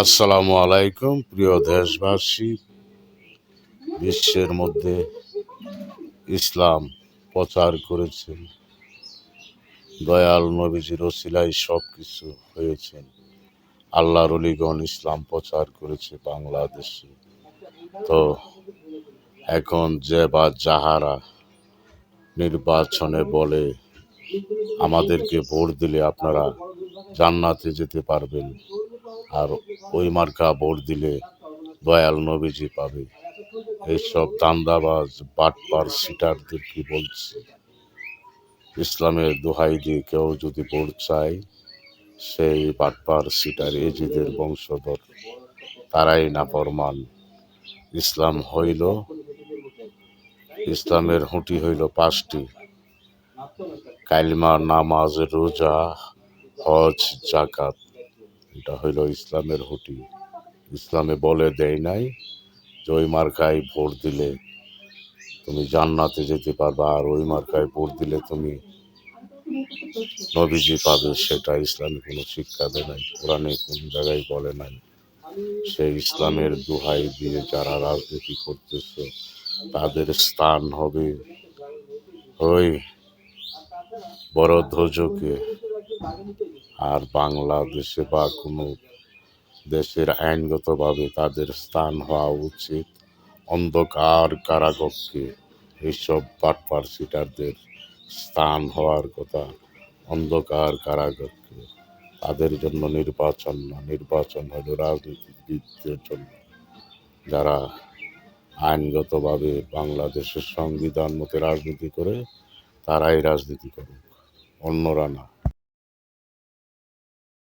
আসসালামু আলাইকুম প্রিয় দেশবাসী। বিশ্বের মধ্যে ইসলাম প্রচার করেছেন দয়াল নবীজির ওসিলায় সব কিছু হয়েছেন। আল্লাহর অলিগণ ইসলাম প্রচার করেছে বাংলাদেশে। তো এখন যে বা যাহারা নির্বাচনে বলে আমাদেরকে ভোট দিলে আপনারা জান্নাতে যেতে পারবেন, আর ওই মার্কা ভোট দিলে দয়াল নবীজি পাবে, এইসব দান্দাবাজ বাটপার সিটারদের কি বলছি, ইসলামের দোহাই দিয়ে কেউ যদি ভোট চায়, সেই বাটপার সিটার এজিদের বংশধর, তারাই নাফরমান। ইসলামের হুঁটি হইল 5টি: কালিমা, নামাজ, রোজা, হজ, জাকাত। এটা হইল ইসলামের হুঁটি। ইসলামে বলে দেয় নাই যে ওই মার্কায় ভোট দিলে তুমি জান্নাতে যেতে পারবা, আর ওই মার্কায় ভোট দিলে তুমি নবীজি পাবে। সেটা ইসলামে কোনো শিক্ষা দেয় নাই, কোরআনে কোন জায়গায় বলে নাই। সেই ইসলামের দোহাই দিয়ে যারা রাজনীতি করতেছে তাদের স্থান হবে ওই বড় ধৈর্যকে। আর বাংলাদেশে বা কোনো দেশের আইনগতভাবে তাদের স্থান হওয়া উচিত অন্ধকার কারাকক্ষে। এইসব বাটপার সিটারদের স্থান হওয়ার কথা অন্ধকার কারাকক্ষে। তাদের জন্য নির্বাচন না, নির্বাচন হলো রাজনীতিবিদদের জন্য, যারা আইনগতভাবে বাংলাদেশের সংবিধান মতে রাজনীতি করে, তারাই রাজনীতি করুক, অন্যরা না।